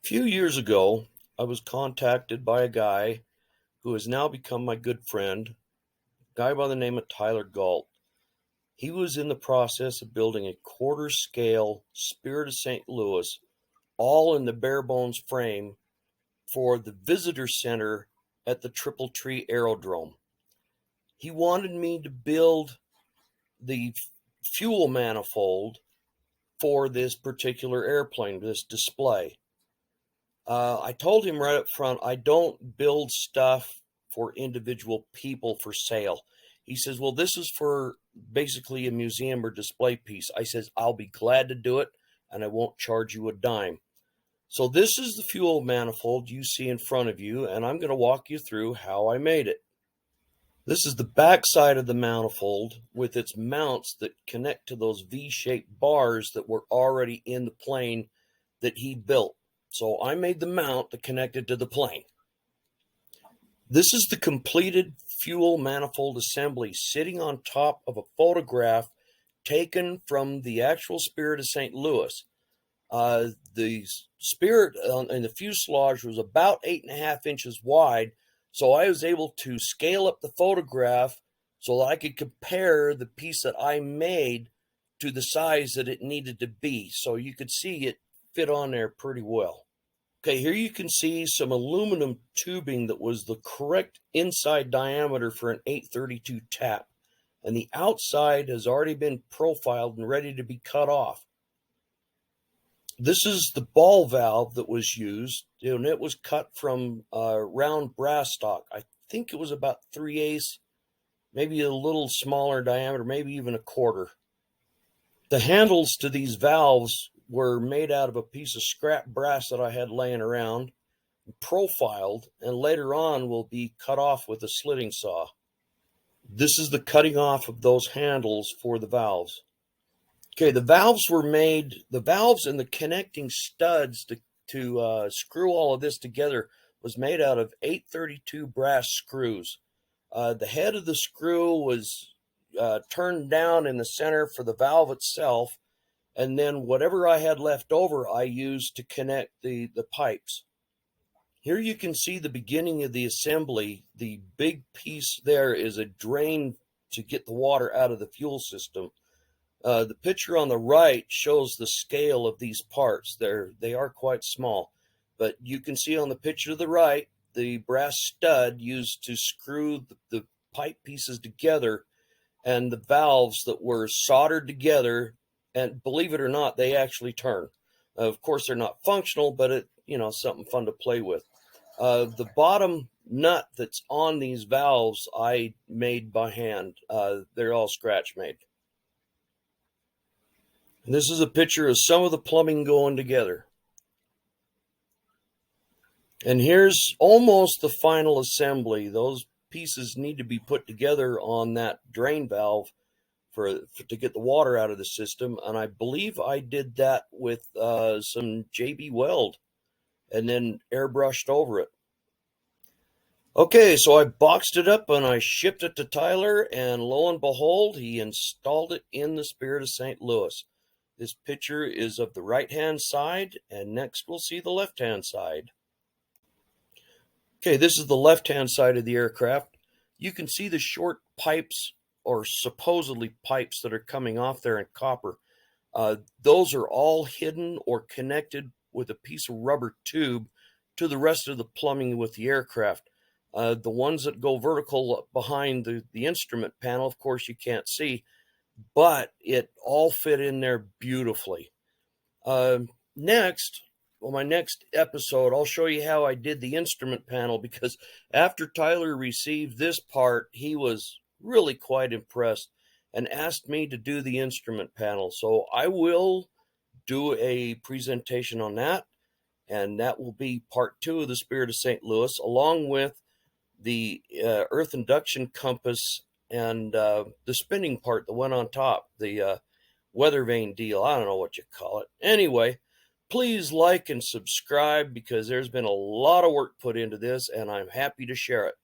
Few years ago, I was contacted by a guy who has now become my good friend, a guy by the name of Tyler Galt. He was in the process of building a quarter scale Spirit of St. Louis, all in the bare bones frame for the visitor center at the Triple Tree Aerodrome. He wanted me to build the fuel manifold for this particular airplane, this display. I told him right up front, I don't build stuff for individual people for sale. He says, well, this is for basically a museum or display piece. I says, I'll be glad to do it, and I won't charge you a dime. So this is the fuel manifold you see in front of you, and I'm going to walk you through how I made it. This is the back side of the manifold with its mounts that connect to those V-shaped bars that were already in the plane that he built. So I made the mount that connected to the plane. This is the completed fuel manifold assembly sitting on top of a photograph taken from the actual Spirit of St. Louis. The Spirit in the fuselage was about 8.5 inches wide, so I was able to scale up the photograph so that I could compare the piece that I made to the size that it needed to be. So you could see it fit on there pretty well. Okay, here you can see some aluminum tubing that was the correct inside diameter for an 832 tap. And the outside has already been profiled and ready to be cut off. This is the ball valve that was used, and it was cut from round brass stock. I think it was about 3/8, maybe a little smaller diameter, maybe even a quarter. The handles to these valves were made out of a piece of scrap brass that I had laying around, profiled, and later on will be cut off with a slitting saw. This is the cutting off of those handles for the valves. Okay, the valves and the connecting studs to screw all of this together was made out of 832 brass screws. The head of the screw was turned down in the center for the valve itself, and then whatever I had left over, I used to connect the pipes. Here you can see the beginning of the assembly. The big piece there is a drain to get the water out of the fuel system. The picture on the right shows the scale of these parts. They are quite small, but you can see on the picture to the right, the brass stud used to screw the pipe pieces together and the valves that were soldered together. And believe it or not, they actually turn. Of course, they're not functional, but something fun to play with. The bottom nut that's on these valves, I made by hand. They're all scratch made. And this is a picture of some of the plumbing going together. And here's almost the final assembly. Those pieces need to be put together on that drain valve to get the water out of the system, and I believe I did that with some JB Weld and then airbrushed over it. Okay, so I boxed it up and I shipped it to Tyler, and lo and behold, he installed it in the Spirit of St. Louis. This picture is of the right-hand side, and next we'll see the left-hand side. Okay, this is the left-hand side of the aircraft. You can see the short pipes, or supposedly pipes, that are coming off there in copper. Those are all hidden or connected with a piece of rubber tube to the rest of the plumbing with the aircraft. The ones that go vertical behind the instrument panel, of course, you can't see, but it all fit in there beautifully. My next episode, I'll show you how I did the instrument panel, because after Tyler received this part, he was really quite impressed and asked me to do the instrument panel. So I will do a presentation on that, and that will be part 2 of the Spirit of St. Louis, along with the earth induction compass and the spinning part that went on top, the weather vane deal. I don't know what you call it. Anyway, please like and subscribe, because there's been a lot of work put into this, and I'm happy to share it.